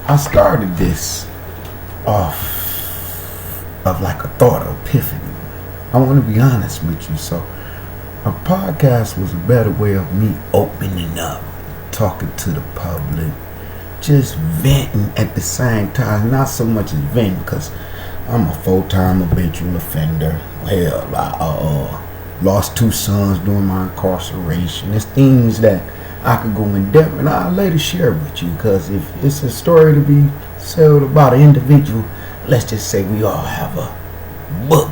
I started this off of like a thought epiphany. I want to be honest with you. So a podcast was a better way of me opening up, talking to the public, just venting at the same time. Not so much as venting, because I'm a full-time habitual offender. Hell, I lost 2 sons during my incarceration. There's things that I could go in depth, and I'll later share with you, because if it's a story to be told about an individual, let's just say we all have a book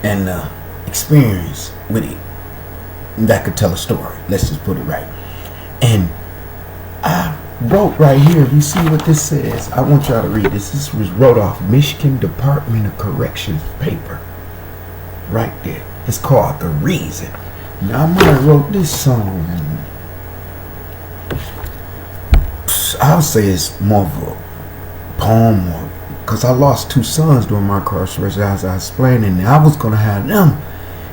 and experience with it that could tell a story. Let's just put it right. And I wrote right here, you see what this says? I want y'all to read this. This was wrote off Michigan Department of Corrections paper. Right there. It's called The Reason. Now I might have wrote this song. I would say it's more of a poem, because I lost 2 sons during my incarceration, as I explained, and I was going to have them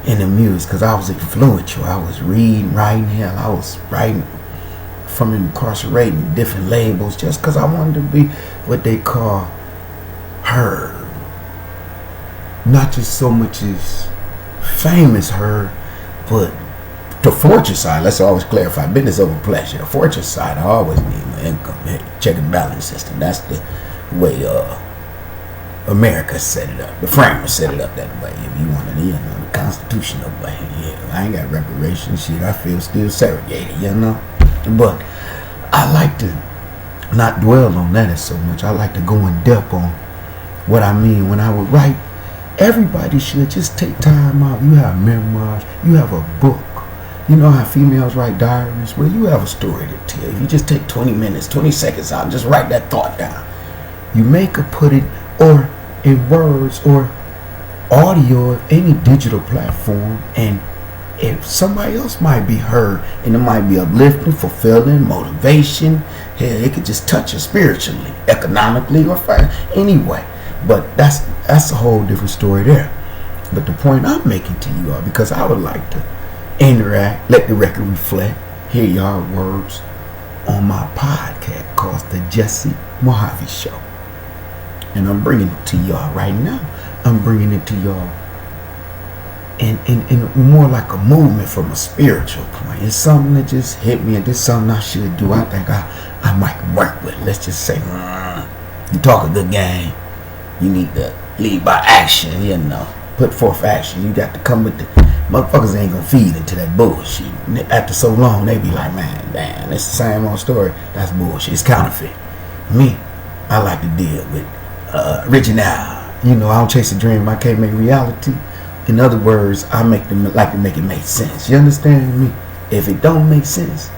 in the music because I was influential. I was reading, writing, hell, I was writing from incarcerating different labels just because I wanted to be what they call heard. Not just so much as famous heard, but the fortune side. Let's always clarify, business over pleasure. The fortune side, I always need my income, check and balance system. That's the way America set it up. The framers set it up that way. If you want to, the constitutional way. Yeah, I ain't got reparations shit. I feel still segregated, But I like to not dwell on that so much. I like to go in depth on what I mean when I would write. Everybody should just take time out. You have memoirs. You have a book. You know how females write diaries? Well, you have a story to tell. If you just take 20 minutes, 20 seconds out, just write that thought down. You make or put it, or in words, or audio, of any digital platform, and if somebody else might be heard, and it might be uplifting, fulfilling, motivation, hell, it could just touch you spiritually, economically, or anyway. But that's a whole different story there. But the point I'm making to you all, because I would like to interact, let the record reflect, hear y'all words on my podcast called the Jesse Mohave Show. And I'm bringing it to y'all right now. I'm bringing it to y'all in more like a movement from a spiritual point. It's something that just hit me, and this is something I should do. I think I might work with. Let's just say, you talk a good game. You need to lead by action, put forth action. You got to come with the motherfuckers ain't gonna feed into that bullshit. After so long, they be like, man, damn, it's the same old story. That's bullshit. It's counterfeit. Me, I like to deal with original. I don't chase a dream I can't make reality. In other words, I like to make it make sense. You understand me? If it don't make sense,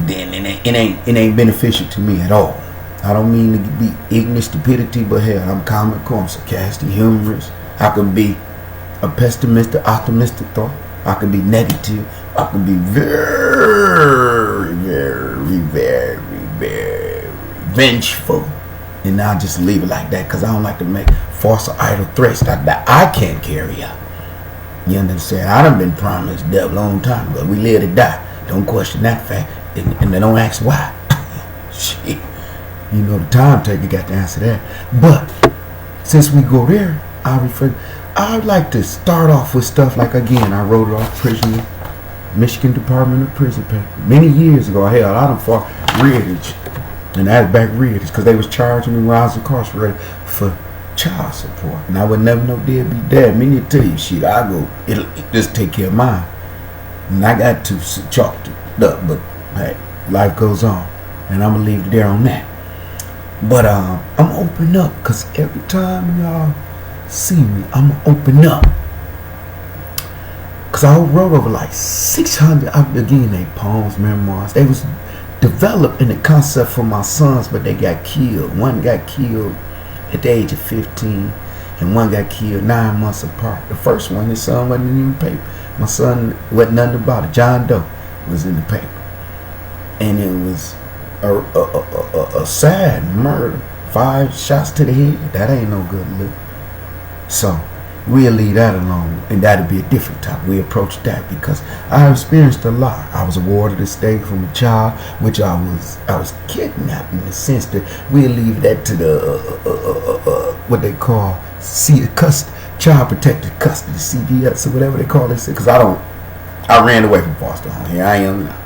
then it ain't beneficial to me at all. I don't mean to be ignorant, stupidity, but hell, I'm comical, I'm sarcastic, humorous. I could be a pessimistic, optimistic thought. I could be negative. I could be very, very, very, very vengeful. And I'll just leave it like that, because I don't like to make false or idle threats that I can't carry out. You understand? I done been promised death a long time ago. We live to die. Don't question that fact. And they don't ask why. Shit. The time taker got to answer that. But since we go there, I'd like to start off with stuff like, again, I wrote it off prisoner, Michigan Department of Prison paper. Many years ago, hell, I done fought Redditch. And that's back Redditch, because they was charging me when I was incarcerated for child support. And I would never know deadbeat dad. Many tell you shit, it'll just take care of mine. And I got to chalk it up, but hey, life goes on. And I'm going to leave it there on that. But I'm open up, because every time y'all see me, I'm going to open up. Because I wrote over like 600, again, they poems, memoirs. They was developed in the concept for my sons, but they got killed. One got killed at the age of 15, and one got killed 9 months apart. The first one, his son wasn't in the paper. My son wasn't nothing about it. John Doe was in the paper. And it was a sad murder. 5 shots to the head. That ain't no good look. So we'll leave that alone, and that'll be a different topic. We approach that because I experienced a lot. I was awarded a stake from a child, which I was kidnapped in the sense that we'll leave that to the what they call child protected custody, CPS or whatever they call this. Because I ran away from foster home. Here I am now.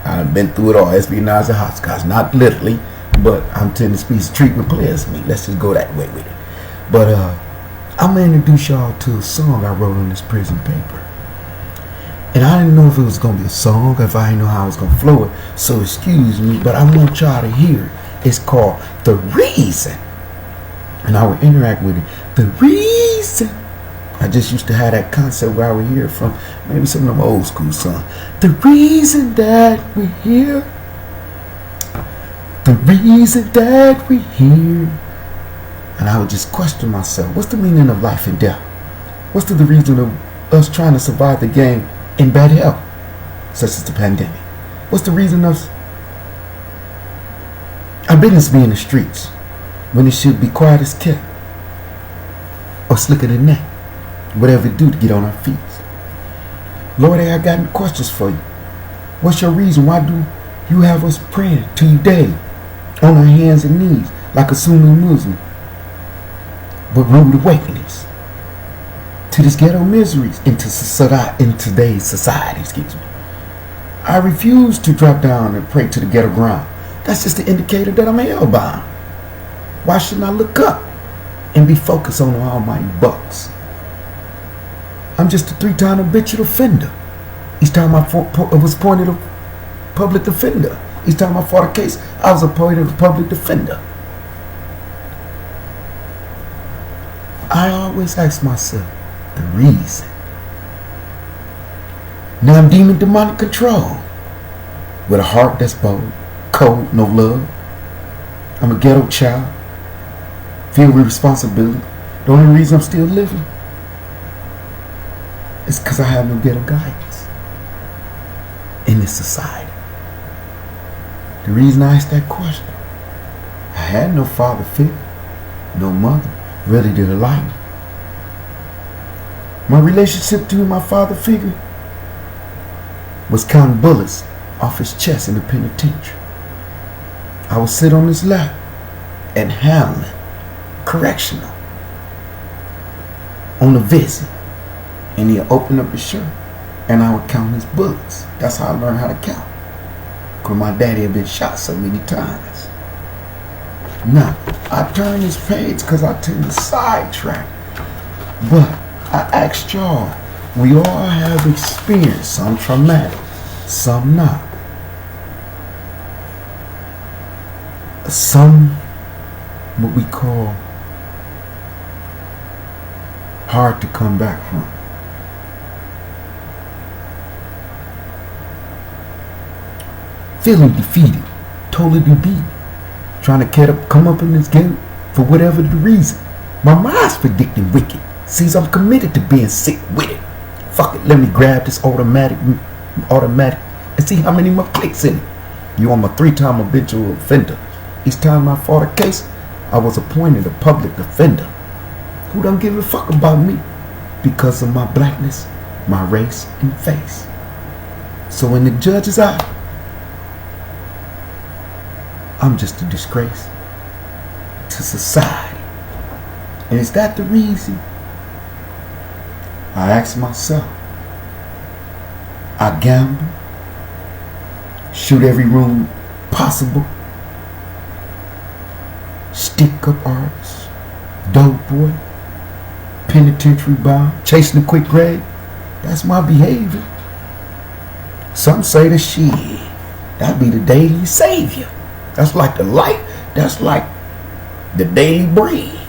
I've been through it all. Espionage and hopscotch, not literally, but I'm telling the species treatment players me. Let's just go that way with it. But I'm gonna introduce y'all to a song I wrote on this prison paper. And I didn't know if it was gonna be a song, if I didn't know how I was gonna flow it. So excuse me, but I want y'all to hear it. It's called The Reason. And I would interact with it. The reason. I just used to have that concept where I would hear it from maybe some of them old school songs. The reason that we're here. The reason that we're here. And I would just question myself, what's the meaning of life and death? What's the reason of us trying to survive the game in bad health, such as the pandemic? What's the reason of our business be in the streets when it should be quiet as kept? Or slicker than that? Whatever it do to get on our feet. Lord, I got questions for you. What's your reason? Why do you have us praying to you daily on our hands and knees like a Sunni Muslim? But rude awakenings to this ghetto miseries in today's society, excuse me. I refuse to drop down and pray to the ghetto ground. That's just an indicator that I'm hellbound. Why shouldn't I look up and be focused on the almighty bucks? I'm just a 3-time habitual offender. Each time I was appointed a public defender. Each time I fought a case, I was appointed a public defender. I always ask myself the reason. Now I'm demon demonic control. With a heart that's bold, cold, no love. I'm a ghetto child, filled with responsibility. The only reason I'm still living is because I have no ghetto guidance in this society. The reason I asked that question, I had no father figure, no mother really did like me. My relationship to my father figure was counting bullets off his chest in the penitentiary. I would sit on his lap and Hamlin Correctional on a visit, and he'd open up his shirt and I would count his bullets. That's how I learned how to count, because my daddy had been shot so many times. Now, I turned this page because I tend to sidetrack, but I asked y'all, we all have experience, some traumatic, some not. Some what we call hard to come back from. Feeling defeated, totally beaten, trying to come up in this game for whatever the reason. My mind's predicting wicked. Sees I'm committed to being sick with it. Fuck it, let me grab this automatic and see how many more clicks in it. You I'm a 3-time habitual offender. Each time I fought a case, I was appointed a public defender. Who don't give a fuck about me? Because of my blackness, my race, and face. So in the judge's eye, I'm just a disgrace to society. And is that the reason? I ask myself. I gamble, shoot every room possible, stick up artists, dope boy, penitentiary bound, chasing a quick grade. That's my behavior. Some say the shit, that'd be the daily savior. That's like the light. That's like the daily bread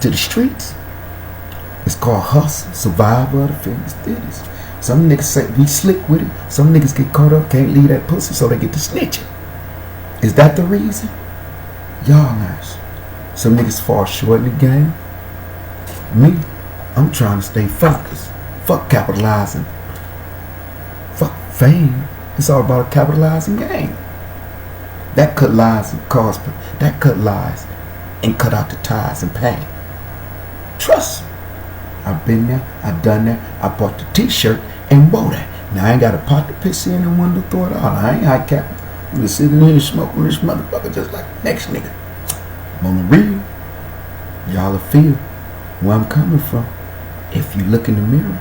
to the streets. It's called hustle, survival of the fittest. Some niggas say be slick with it. Some niggas get caught up, can't leave that pussy, so they get to snitching. Is that the reason? Y'all nice. Some niggas fall short in the game. Me, I'm trying to stay focused. Fuck capitalizing. Fuck fame. It's all about a capitalizing game. That cut lies and cause. That cut lies and cut out the ties and pain. Trust me. I've been there, I've done that. I bought the t-shirt and wore that. Now I ain't got a pot to piss in and one to throw it out. I ain't high cap. I'm just sitting here smoking this motherfucker just like the next nigga. I'm on the real. Y'all will feel where I'm coming from if you look in the mirror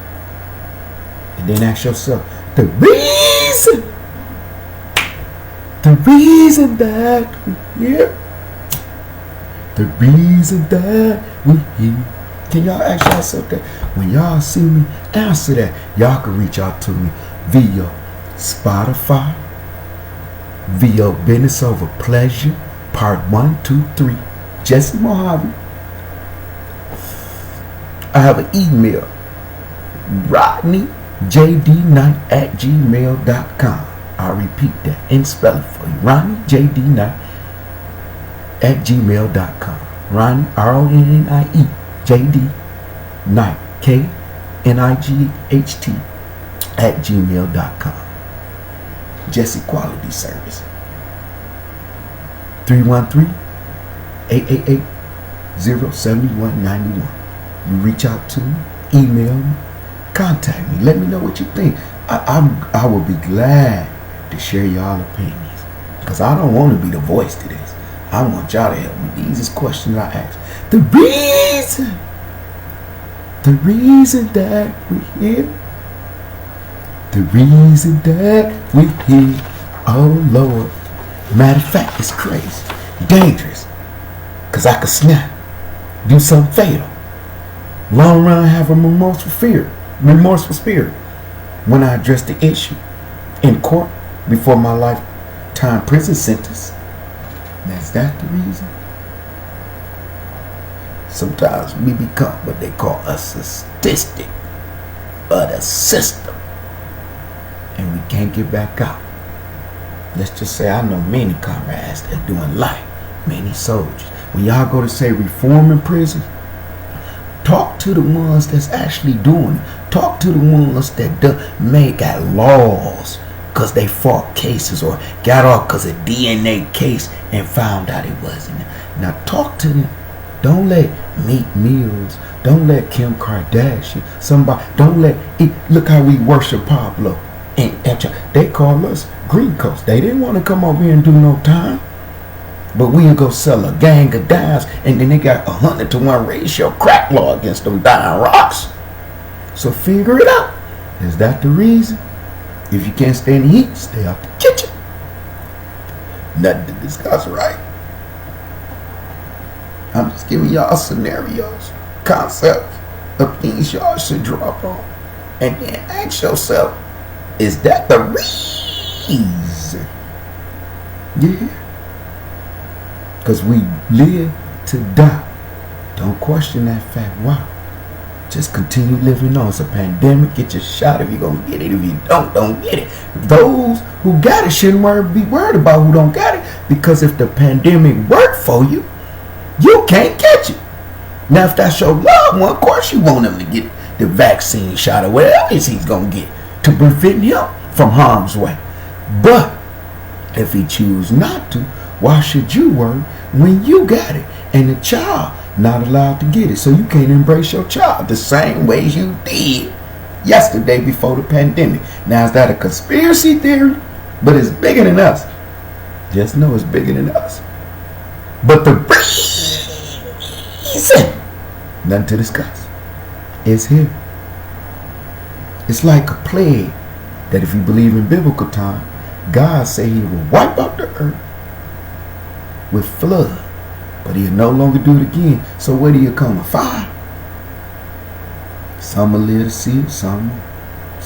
and then ask yourself the reason that we here. The reason that we here. Can y'all ask yourself that? When y'all see me, answer that. Y'all can reach out to me via Spotify, via Business Over Pleasure, Part 1, 2, 3, Jesse Mohave. I have an email, RodneyJD9@gmail.com. I'll repeat that and spell it for you. RonnieJD9@gmail.com. Ronnie, RONNIE, JD9, KNIGHT @gmail.com. Jesse Quality Service. 313-888-07191. You reach out to me, email me, contact me. Let me know what you think. I will be glad to share y'all opinions, because I don't want to be the voice to this. I want y'all to help me. These is questions I ask. The reason that we here. The reason that we here. Oh Lord. Matter of fact, it's crazy, dangerous, because I could snap, do something fatal. Long run, have a remorseful spirit when I address the issue in court before my lifetime prison sentence. Is that the reason? Sometimes we become what they call a statistic of the system, and we can't get back out. Let's just say I know many comrades that are doing life, many soldiers. When y'all go to say reform in prison, talk to the ones that's actually doing it. Talk to the ones that got laws because they fought cases or got off because of DNA case and found out it wasn't. Now talk to them. Don't let Meek Mills, don't let Kim Kardashian, somebody, don't let it. Look how we worship Pablo. And they call us Green Coast. They didn't want to come over here and do no time. But we'll go sell a gang of dimes, and then they got 100-to-1 ratio crack law against them dying rocks. So figure it out. Is that the reason? If you can't stand the heat, stay out the kitchen. Nothing to discuss, right? I'm just giving y'all scenarios, concepts of things y'all should draw upon. And then ask yourself, is that the reason? Yeah. Because we live to die. Don't question that fact. Why? Just continue living on. It's a pandemic. Get your shot if you're going to get it. If you don't get it. Those who got it shouldn't be worried about who don't got it. Because if the pandemic worked for you, you can't catch it. Now, if that's your loved one, of course you want him to get the vaccine shot or whatever he's going to get to prevent him from harm's way. But if he choose not to, why should you worry when you got it and the child not allowed to get it? So you can't embrace your child the same way you did yesterday before the pandemic. Now, is that a conspiracy theory? But it's bigger than us. Just know it's bigger than us. But the reason, nothing to discuss, is here. It's like a plague that if you believe in biblical time, God say he will wipe out the earth with flood, but he'll no longer do it again. So where do you come? A fire? Some will live to see it, some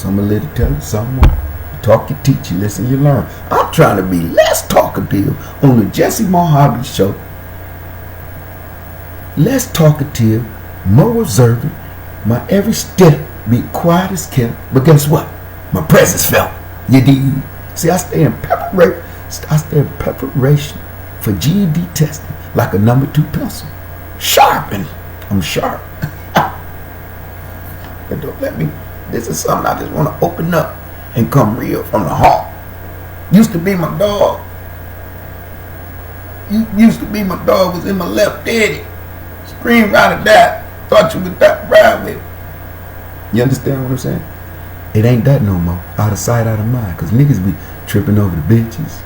will live to tell it, some will. You talk, you teach, you listen, you learn. I'm trying to be less talkative on the Jesse Mohave show. Less talkative, more observant. My every step be quiet as kept. But guess what? My presence felt. You dig? See, I stay in preparation for GED testing like a number 2 pencil. Sharpened. I'm sharp. But don't let me. This is something I just want to open up and come real from the heart. Used to be my dog. Used to be my dog was in my left daddy. Screamed out of that. Thought you was that ride with. You understand what I'm saying? It ain't that no more. Out of sight, out of mind. Cause niggas be tripping over the bitches.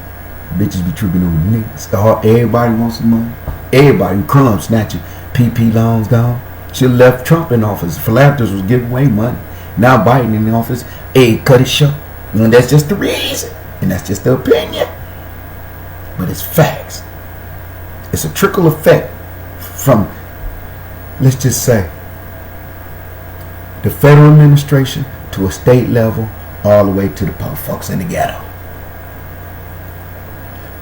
Bitches be tripping over the niggas. Everybody wants some money. Everybody crumb snatching. PP loans gone. She left Trump in office. Philanthropists was giving away money. Now Biden in the office. Cut it short. And that's just the reason. And that's just the opinion. But it's facts. It's a trickle effect from, let's just say, the federal administration to a state level, all the way to the poor folks in the ghetto.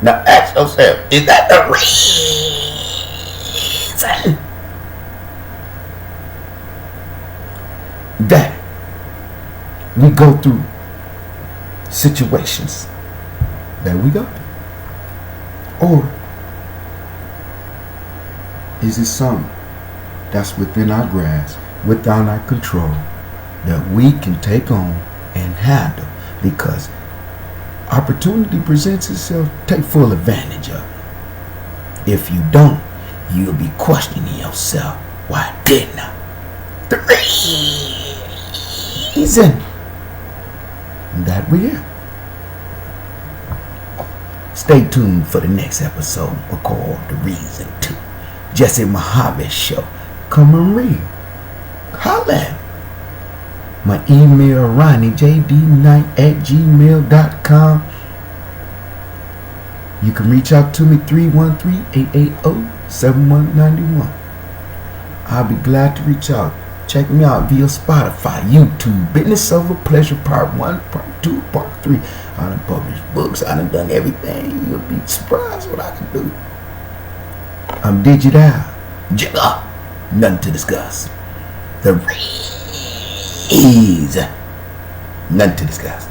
Now ask yourself, is that the reason that we go through situations that we go through? Or is it something that's within our grasp, within our control, that we can take on and handle? Because opportunity presents itself, take full advantage of it. If you don't, you'll be questioning yourself, why didn't I? The reason that we're here. Stay tuned for the next episode called The Reason To. Jesse Mohave Show. Come and read. Holla at me. My email, RonnieJD9@gmail.com. You can reach out to me, 313-880-7191. I'll be glad to reach out. Check me out via Spotify, YouTube, Business Over Pleasure Part 1, Part 2, Part 3. I done published books. I done done everything. You'll be surprised what I can do. I'm digital. Jigga. Nothing to discuss. The reason. Nothing to discuss.